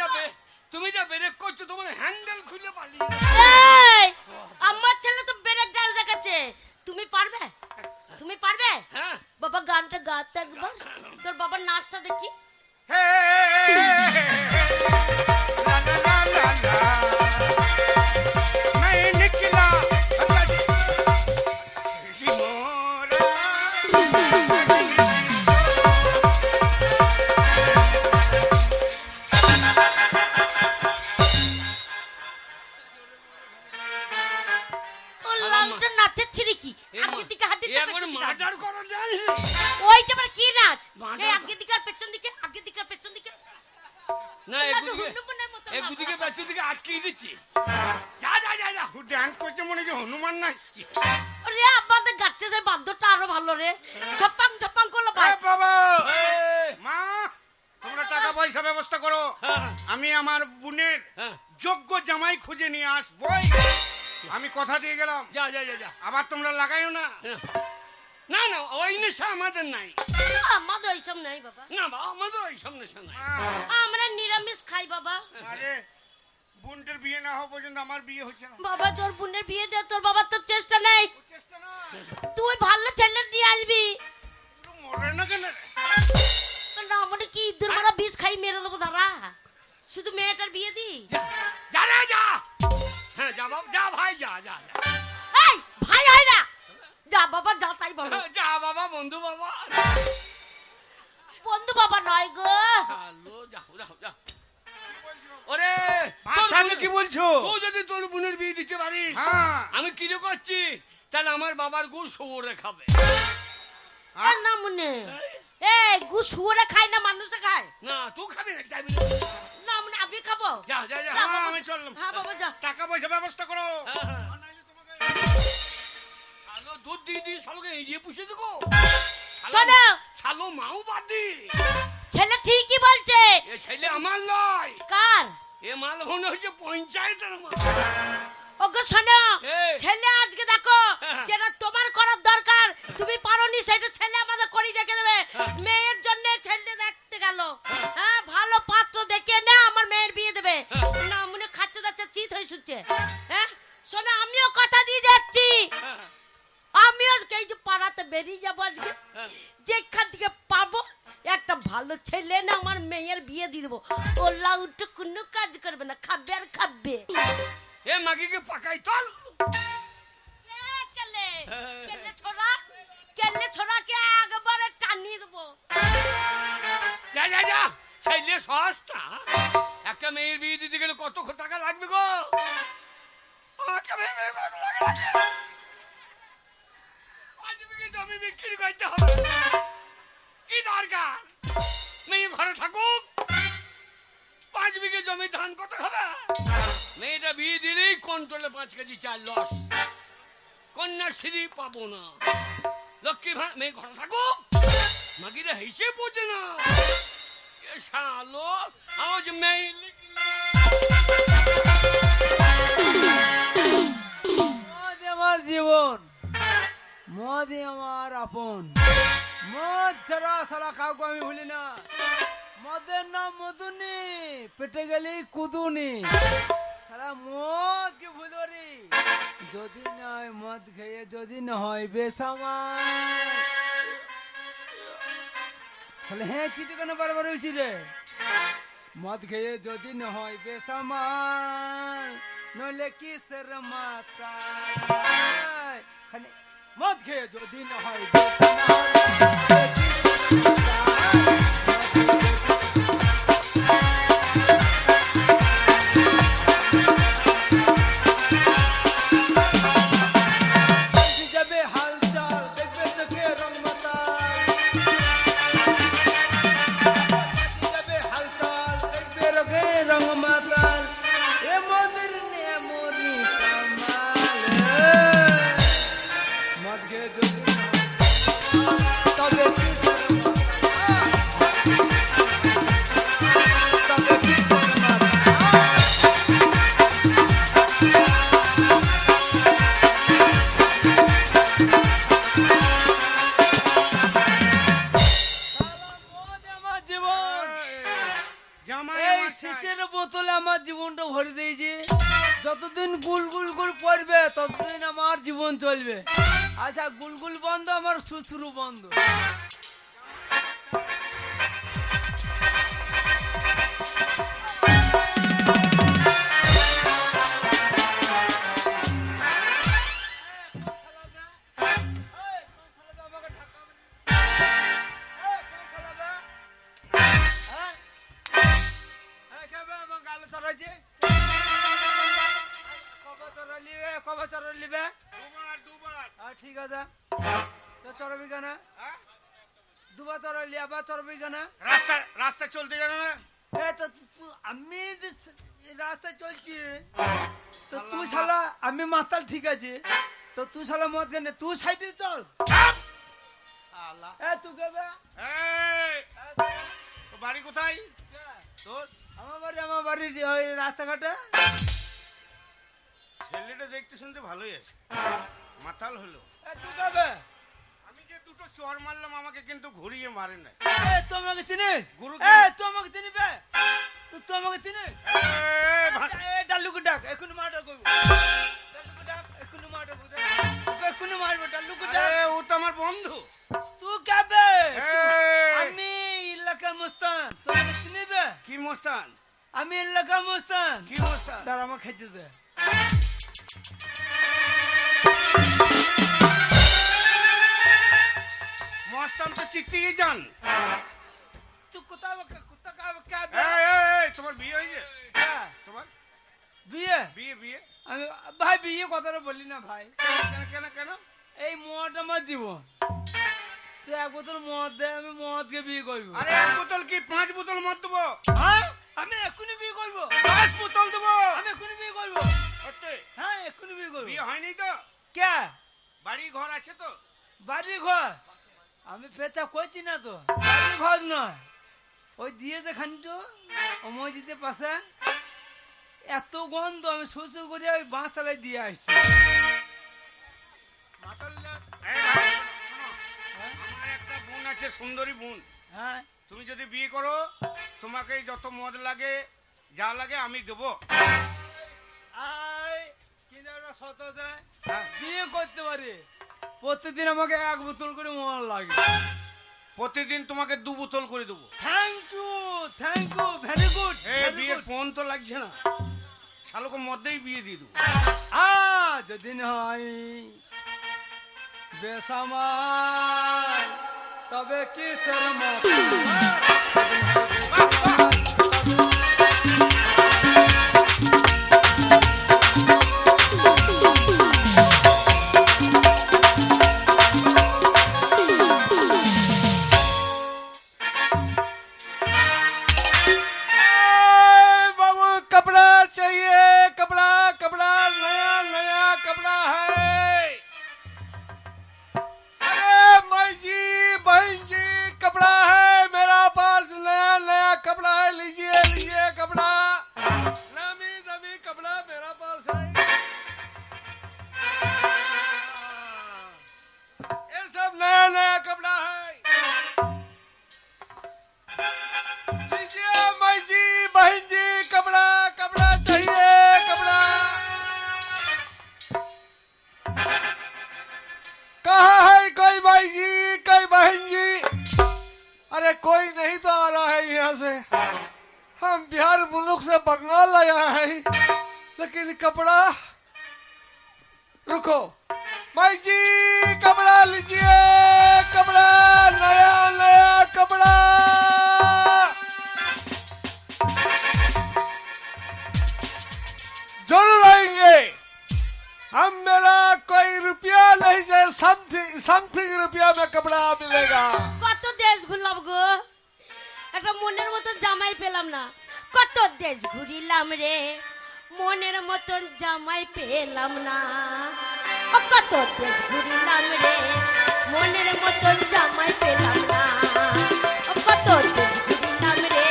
যা ব্রেক করছো, তোমার হ্যান্ডেল খুলে পালিয়ে। এই, আমার ছেলে তো ব্রেক ডান্স দেখাচ্ছে। তুমি পারবে? তুমি পারবে? হ্যাঁ, বাবা গানটা গাতে একবার, তোর বাবার নাচটা দেখি। হে লা লা লা লা লা। मैं निकला मोरा। ও লাউটা নাচের ছিরি কি? এ আগে মা- দিকে হাত এ দিতে একবার মার্ডার করা যায়। ওইটা আবার কি নাচ? মার্ডার এই কর- আগে দিকে আর পেছন দিকে, আগে দিকে আর পেছন দিকে। না, তোমরা তো এগুদিকে হুন্ডুমুন্ডের মতো এগুদিকে নাচ। বাচ্চু দিকে আটকে দিচ্ছি। যা যা যা যা। ড্যান্স করছে মনে হচ্ছে হনুমান নাচছে। ওরে আমাদের গাছে যে বাদ্য রে, ঝপাং ঝপাং করলো ভাই। বাবা এই, মা তোমরা টাকা পয়সা ব্যবস্থা করো, হ্যাঁ, আমি আমার বোনের হ্যাঁ, যোগ্য জামাই খুঁজে নিয়ে আসবো। আমি কথা দিয়ে গেলাম, যা যা যা যা। আবার তোমরা লাগাইও না। না না ওই নেশা আমাদের নাই। আমাদের ওইসব নাই বাবা, না বাবা আমাদের ওই সব নেশা নাই। আমরা নিরামিষ খাই বাবা। আরে বোনটার বিয়ে না হওয়া পর্যন্ত আমার বিয়ে হচ্ছে না। বাবা তোর বোনের বিয়ে দে, তোর বাবার তো চেষ্টা নেই। চেষ্টা না, তুই ভালো ছেলে নিয়ে আসবি। একটু মরে না কেন রে? না মানে কি ইঁদুর মারা বিষ খাই মেরে দেবো দাঁড়া, শুধু মেয়েটার বিয়ে দি। যা যা রে যা। হ্যাঁ যা বাবা, যা ভাই যা যা যা। এই ভাই হয় না, যা বাবা যা তাই বলো। যা বাবা, বন্ধু বাবা। বন্ধু বাবা নয় গো, হ্যালো, যাও যাও যাও। ওরে ভাষা নিয়ে কি বলছো? তুই যদি তোর বোনের বিয়ে দিতে পারিস, হ্যাঁ আমি কি রে করছি, তাহলে আমার বাবার গু শুয়োরে খাবে। আর না মনে এই গু শুয়োরে খায় না মানুষে খায়। না তুই খাবি না, যাবি না। না মানে আমি খাবো। যা যা যা। যা হ্যাঁ, বাবা। আমি চললাম। হ্যাঁ বাবা যা। টাকা পয়সা ব্যবস্থা করো। হ্যাঁ, হ্যাঁ। আর নাইলে তোমাকে আলো দুধ দিয়ে দিয়ে শালোকে এড়িয়ে পুষে দেবো। শোনো শালো মাও বাদ দি। ছেলে ঠিকই বলছে। এ ছেলে আমার নয়, কার? এ মাল মনে হচ্ছে পঞ্চায়েতের মাল। ওগো শোনো এই। ছেলে আজকে দেখো হ্যাঁ। যেটা তোমার করার দরকার তুমি পারোনি, সেটা ছেলে আমাদের করি দেখে দেবে। মেয়ের জন্য ছেলে দেখতে গেল, হ্যাঁ ভালো পাত্র দেখে না আমার মেয়ের বিয়ে দেবে। না মনে খাচ্ছে দাচ্ছে চিত হয়ে শুচ্ছে। হ্যাঁ শোনো আমিও কথা দিয়ে যাচ্ছি, হ্যাঁ, আমিও এই যে পাড়াতে বেরিয়ে যাবো আজকে, হ্যাঁ। যেখান থেকে পাবো একটা ভালো ছেলে না আমার মেয়ের বিয়ে দিয়ে দেবো। ও লাউটে কোনো কাজ করবে না, খাবে আর খাবে। এ মাগিকে পাকাই তল। কেলে ছোড়াকে একবারে টানিয়ে দেবো। যা যা যা, ছেলে সস্তা। একটা মেয়ের বিয়ে দিতে গেলে কত টাকা লাগবে গো? আমাকে মেয়ে কত টাকা লাগে? 5 বিঘে জমি বিক্রি করতে হবে। কি দরকার? মেয়ে ঘরে থাকুক, 5 বিঘে জমি ধান কত খাবে? মেয়েটা বিয়ে দিলেই কন্ট্রোলে 5 কেজি চাল লস। কন্যাশ্রী পাবো না। লক্ষ্মী ভাই মেয়ে ঘরে থাকুক, মাগিরা হেসে বোঝে না। এ শালো আমার যে মেয়ে মদ আমার জীবন, মদই আমার আপন। মদ ছাড়া সারা কাউকে আমি ভুলি না। মদের নাম মধুনি, পেটে গেলি কুদুনি। সারা মদকে ভুল ধরি, যদি না হয় মদ খেয়ে, যদি না হয় বেসামাল। তাহলে হ্যাঁ চিঠি কেন বারবার হয়েছি রে? মদ খেয়ে যদি না হয় বেসামাল, নইলে কিসের মাথা। মদ খেয়ে যদি না হয় যাবে হালচাল, দেখবে চোখে রং মাতাল। যাবে হালচাল, দেখবে রোগে রং মাতাল। এ মদের নে মরি কামাল। মদ খেয়ে যদি না হয় তবে কিসের মাথা, তবে কিসের মাথা। মদ আমার জীবন। জামাই এই আমার চাই। শিশের বোতলে আমার জীবনটা ভরে দিয়েছে। যতদিন গুলগুল গুল পড়বে ততদিন আমার জীবন চলবে। আচ্ছা গুলগুল বন্ধ, আমার শুশুরু বন্ধ। দুবার। ঠিক আছে তো চড়বি কেন? হ্যাঁ? দুবার চড়াইলি আবার চড়বি কেন? রাস্তা চলতে জানো না? আমি যে রাস্তায় চলছি তো তুই শালা, আমি মাতাল ঠিক আছে তো তুই শালা মদ কেন? তুই সাইডে চল। আল্লাহ। এ তুই কে বে? এই, এ, তোর বাড়ি কোথায় কে? তোর? আমার বাড়ি ওই রাস্তাঘাটে। ছেলেটা দেখতে শুনতে ভালোই আছে, মাতাল হলো। এ তুই কে বে? আমি যে দুটো চর মারলাম আমাকে কিন্তু ঘুরিয়ে মারে নাই। এ তুই আমাকে চিনিস? গুরু এ তুই আমাকে চিনিবে? তুই আমাকে চিনিস? এই, ভা- এ ডাল্লুকে ডাক, এক্ষুনি মার্ডার করবো। ডাল্লুকে ডাক, এক্ষুনি মার্ডার করবো। তোকে এক্ষুনি মারবো, ডাল্লুকে ডাক। আরে, ও তো আমার বন্ধু। তুই কে বে? এই, আমি এলাকা মুস্তান, তুই আমাকে চিনিবে? কি মোস্তান? আমি এলাকা মুস্তান। কি মোস্তান? স্যার আমাকে খেতে দে। মস্তান তো চিকটিকি যান। তুই কোথাও কে বে? এই, তোমার বিয়ে হয়েছে? কে? তোমার বিয়ে? বিয়ে বিয়ে আমি ভাই বিয়ে কথাটা বলি না ভাই। কেন কেন কেন? এই মদ আমার জীবন। তুই এক বোতল মদ দে, আমি মদকে বিয়ে করবো। আরে এক বোতল কি 5 বোতল মদ দেবো? হ্যাঁ আমি এক্ষুনি বিয়ে করবো। 10 বোতল দেবো। আমি এক্ষুনি বিয়ে করবো। হচ্ছে? হ্যাঁ এক্ষুনি বিয়ে করবো। বিয়ে হয়নি তো? কে? বাড়ি ঘর আছে তো? বাড়ি ঘর? আমি পেঁচা করছি না তো, বাড়ি ঘর নয়। ওই দিয়ে দে খানিটো ও মসজিদের পাশে। এত গন্ধ, আমি শ্বশুর করে ওই বাঁশতলায় দিয়ে আসছি। এই ভাই, শোনো, আমার একটা বোন আছে, সুন্দরী বোন। হ্যাঁ তুমি যদি বিয়ে করো, তোমাকে যত মদ লাগে যা লাগে আমি দেবো। আয় কিনারা শত যায় হ্যাঁ, বিয়ে করতে পারে। প্রতিদিন আমাকে এক বোতল করে মদ লাগে। প্রতিদিন তোমাকে 2 বোতল করে দেবো। Thank you very good. বিয়ের ফোন তো লাগছে না, শালোকে মধ্যেই বিয়ে দিয়ে দেবো। যদি হয় বেসামাল তবে কিসের মত? बाबू कपड़ा चाहिए, कपड़ा कपड़ा नया नया कपड़ा है। अरे भाई जी बहन जी कपड़ा है मेरा पास, नया नया कपड़ा है, लीजिए लीजिए कपड़ा, नामी दामी कपड़ा मेरा पास है। ये सब नया नया कपड़ा है, लीजिए माई जी बहन जी कपड़ा कपड़ा चाहिए कपड़ा। कहाँ है कोई माई जी कोई बहन जी? अरे कोई नहीं तो आ रहा है यहाँ से। हम बिहार मुल्क से बंगाल आया है, लेकिन कपड़ा रुको माई जी कपड़ा लीजिए, कपड़ा नया नया कपड़ा। जरूर आएंगे हम, मेरा कोई रुपया नहीं है, समथिंग रुपया में कपड़ा मिलेगा। কত দেশ ঘুরলাম গো, একটা মনের মতন জামাই পেলাম না। কত দেশ ঘুরিলাম রে, মনের মতন জামাই পেলাম না। ও কত দেশ ঘুরিলাম রে, মনের মতন জামাই পেলাম না। ও কত দেশ ঘুরিলাম রে,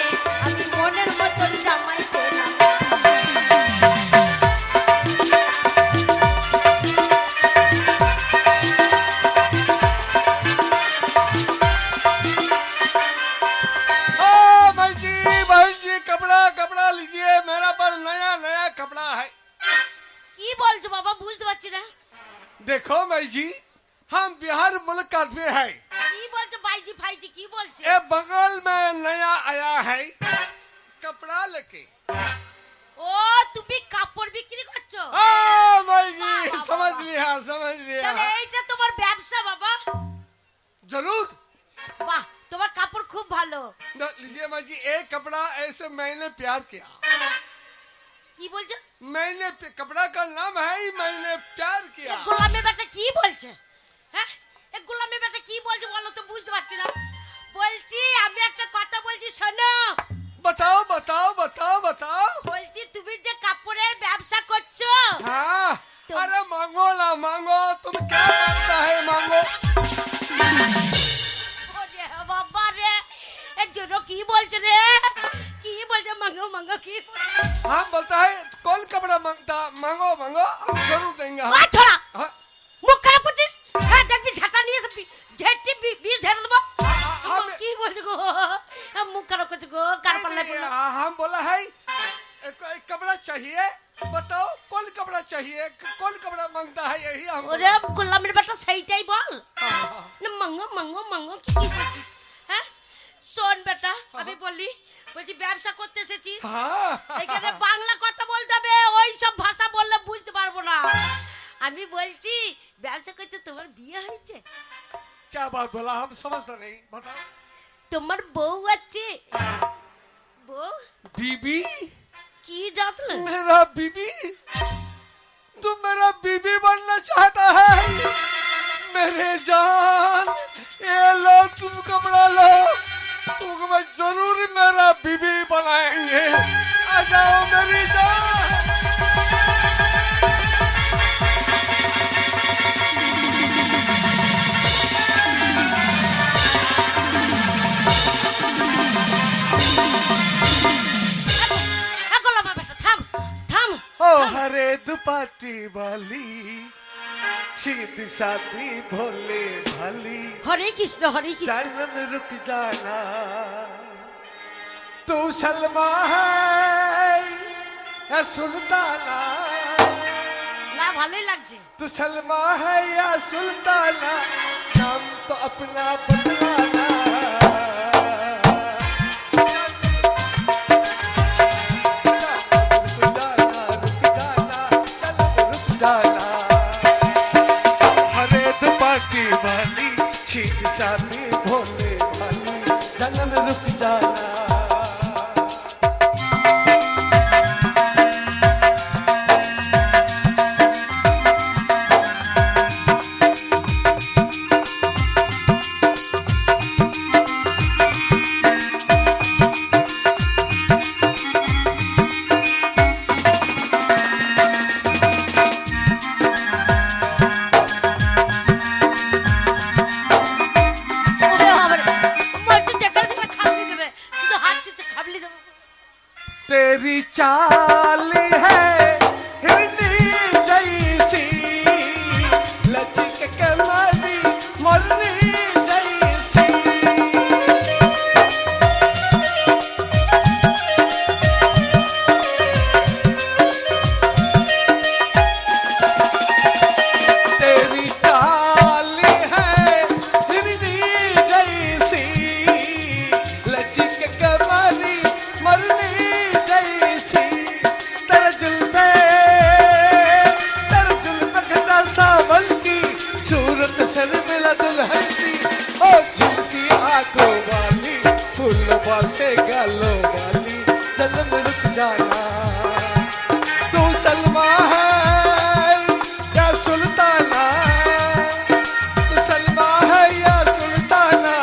আমি মনের মতন জামাই পেলাম না। ओ भाई जी बहन जी कपड़ा कपड़ा लीजिए, मेरा पास नया नया कपड़ा है। কি বলছো বাবা, বুঝতে পারছি না। देखो भाई जी हम बिहार मुल्क का आदमी है, কি বলছো ভাইজি ভাইজি, কি বলছো? ये बंगाल में नया आया है कपड़ा लेके। ও তুমি কাপড় বিক্রি করছো? ओ भाई जी वाह, समझ वाह। लिया समझ लिया। তাহলে এইটা তোমার ব্যবসা বাবা। जरूर বাহ, তোমার কাপড় খুব ভালো। लीजिए भाई जी, एक कपड़ा ऐसे मैंने प्यार किया। কি বলছো? मैंने कपड़ा का नाम है ही मैंने प्यार किया। গোলামের বেটা কি বলছে? হ্যাঁ, এই গোলামের বেটা কি বলছে বলো তো, বুঝতে পারছি না। বলছি আমি একটা কথা বলছি শোনো। बताओ बताओ बताओ बताओ। বলছি তুমি যে কাপড়ের ব্যবসা করছো, हाँ तुम- अरे मांगो ना मांगो, तुम क्या मांगता है मांगो। की हम बोलता है कौन कपड़ा मांगता, मांगो मांगो हम जरूर देंगे हम। आ छोड़ा हाँ, মুখ খারাপ করছিস হ্যাঁ দেখবি ঝাঁটা নিয়ে এসে ঝেঁটি বিষ ঝেড়ে দেবো কি বলছি গো মুখ খারাপ করছে গো কার পাল্লায় পড়লাম हम बोला है एक कपड़ा चाहिए, बताओ कौन कपड़ा चाहिए, कौन कपड़ा मांगता है यही हम। ওরে গোলামের বাটা সেইটাই বল না মাঙ্গো মাঙ্গো মাঙ্গো কি বলছিস হ্যাঁ শোন বেটা আমি বলছি ব্যবসা করতে এসেছিস हाँ এখানে বাংলা কথা বলতে হবে ওই সব ভাষা বললে বুঝতে পারবো না আমি বলছি ব্যবসা করতে তোমার বিয়ে হয়েছে क्या बात बोला हम समझते नहीं, बताओ। তোমার বউ আছে বউ बीबी, কি জাত না मेरा बीबी, तू मेरा बीबी बनना चाहता है मेरे जान, ये लो तुम कपड़ा लो, तुमको मैं जरूर मेरा बीबी बनाएंगे, आ जाओ मेरी जान। গোলামা বেটা থাম থাম ओ हरे दुपट्टी वाली सीधी सादी भोले भाली, হরে কৃষ্ণ হরে কৃষ্ণ चलन रुक जाना, तू सलमा है या सुल्ताना, না ভালোই লাগছে तू सलमा है या सुल्ताना, नाम तो अपना बदलाना। हरे दुपट्टी वाली सीधी सादी भोले भाली, चलन रुक जाना। ওরে বাবারে মরতে টাকা দিয়ে খাবলি দেবে শুধু হাত চুচে খাবলি দেবো तेरी चाल है हिरनी जैसी, लचक कमरी मरनी जैसी, तेरी चाल है हिरनी जैसी, लचक कमरी मरनी जैसी, तेरे जुल्फे खटा सावन की, सूरत सर मिला दुल्हन की, ओ झिलसी आंखों वाली, फूलों से गालों वाली, जन्म रुक जाना, तू सलमा है या सुल्ताना, तू सलमा है या सुल्ताना,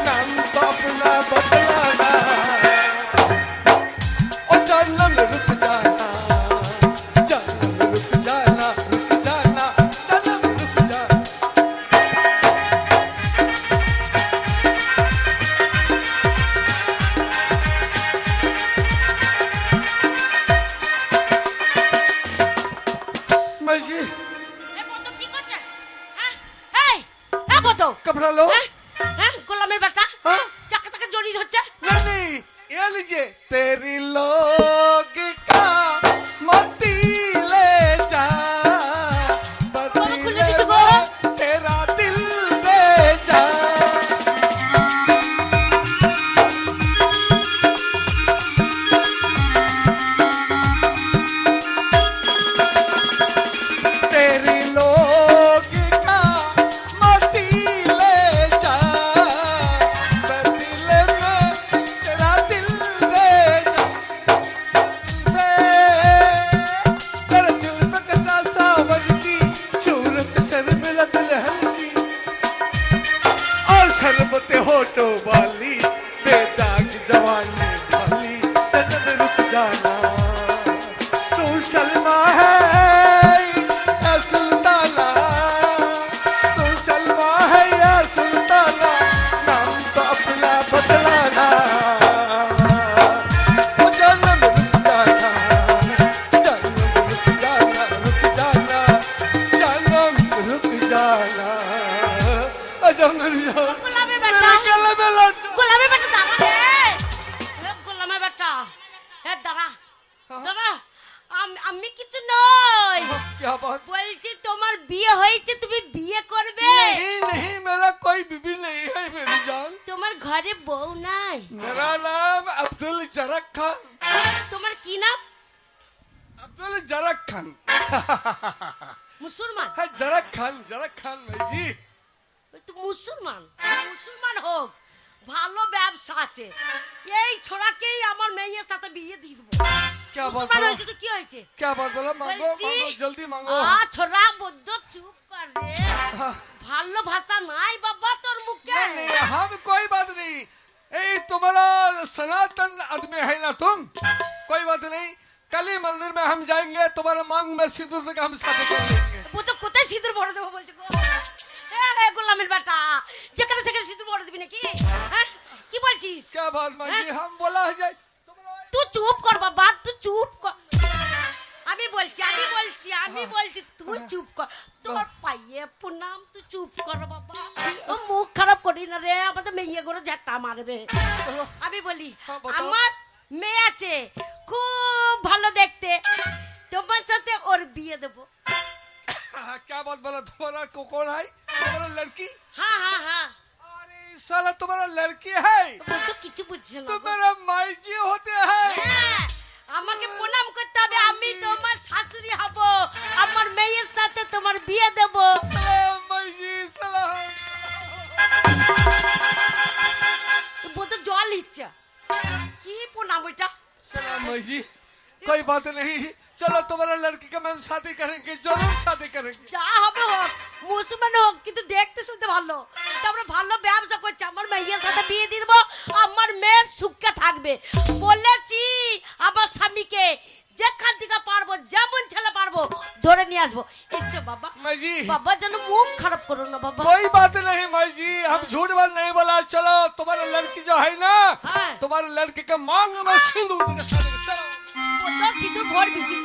नाम तो अपना बदलाना। ओ जन्म रुक जाना, जन्म रुक जाना, रुक जाना, जन्म रुक जाना। मैं जी এ বতো কি করছে হ্যাঁ এই এ বতো कपड़ा लो। হ্যাঁ হ্যাঁ গোলামের বেটা हाँ? চাকা চাকা জড়িয়ে ধরছে नहीं, ये लीजिए, तेरी लोग का मोती ले जा, बदले खुले नीचे को। में तेरा दिल ले जा। तेरी लोग का मोती ले जा, बदले में तेरा दिल ले जा। तेरे जुल्फ कटा सावन की, सूरत सर मिला दुल्हन सी, और शरबत होठों वाली, बेदाग जवानी वाली, जन्म रुक जाना, तू सलमा है या सुल्ताना, तू सलमा है या सुल्ताना, नाम तो अपना बदलाना। ओ जन्म रुक जाना, जा मेरी जान গোলামের मेरे বেটা गले में लट जा গোলামের বেটা দাঁড়া রে গোলামের বেটা দাঁড়া দাঁড়া আমি কিছু নই क्या बात বলছি তোমার বিয়ে হয়েছে তুমি বিয়ে করবে नहीं नहीं मेरा कोई बीबी नहीं है मेरी जान তোমার ঘরে বউ নাই मेरा नाम अब्दुल जरक खान তোমার কি নাম अब्दुल जरक खान মুসলমান है जरक खान भाई जी ওই তো মুসলমান মুসলমান হোক ভালো ব্যবসা আছে এই ছোড়াকেই আমার মেয়ের সাথে বিয়ে দিয়ে দেবো क्या बात মুসলমান बोला হয়েছে তো কি হয়েছে क्या बात बोला मांगो বলছি, मांगो जल्दी मांगो ছোড়া বদ্ধ চুপ কর রে ভালো ভাষা নাই বাবা তোর মুখে नहीं नहीं हम कोई बात नहीं ए तुम्हारा सनातन आदमी है ना तुम कोई बात नहीं कल ही मंदिर में हम जाएंगे तुम्हारा मांग में सिंदूर लगा हम शादी कर लेंगे ও তো কোথায় সিঁদুর ভরে দেবো বলছে গো গোলামের বেটা যেখানে সেখানে সিঁদুর ভরে দিবি নাকি হ্যাঁ কি বলছিস क्या बात मांगी हम बोला है जाए তুই চুপ কর বাবা তুই চুপ কর আমি বলছি তুই চুপ কর তোর পাইয়ে প্রণাম তুই চুপ কর বাবা ও মুখ খারাপ করি না রে আমাদের মেয়ে করে ঝাঁটা মারবে আমি বলি হ্যাঁ, বলো। আমার মেয়ে আছে খুব ভালো দেখতে তোমার সাথে ওর বিয়ে দেবো क्या बात बोला तुम्हारा कौन है तुम्हारा लड़की হ্যাঁ হ্যাঁ হ্যাঁ अरे साला तुम्हारा लड़की है ও তো কিছু বুঝছে না तो গো। मेरा माई जी होते हैं হ্যাঁ, আমাকে প্রণাম করতে হবে আমি তোমার শাশুড়ি হব আমার মেয়ের সাথে তোমার বিয়ে দেব सलाम माई जी सलाम ও তো জল ইচ্ছা কি প্রণাম ওইটা सलाम माई जी कोई बात नहीं चलो तुम्हारा लड़की का हम शादी करेंगे जरूर शादी करेंगे যা হবে হোক মুসলমান হোক কিন্তু দেখতে শুনতে ভালো তারপরে ভালো ব্যবসা করছে আমার মেয়ের সাথে বিয়ে দিয়ে দেবো আমার মেয়ের সুখে থাকবে বলেছি আমার স্বামীকে যেখান থেকে পারবো যেমন ছেলে পারবো ধরে নিয়ে আসবো এসে বাবা माई जी বাবা যেন মুখ খারাপ করো না বাবা कोई बात नहीं माई जी हम झूठ बात नहीं बोला चलो तुम्हारा लड़की जो है ना हाँ। तुम्हारे लड़के का मांग में सिंदूर देके शादी कर- चलो ও তো সিঁদুর ভর বেশি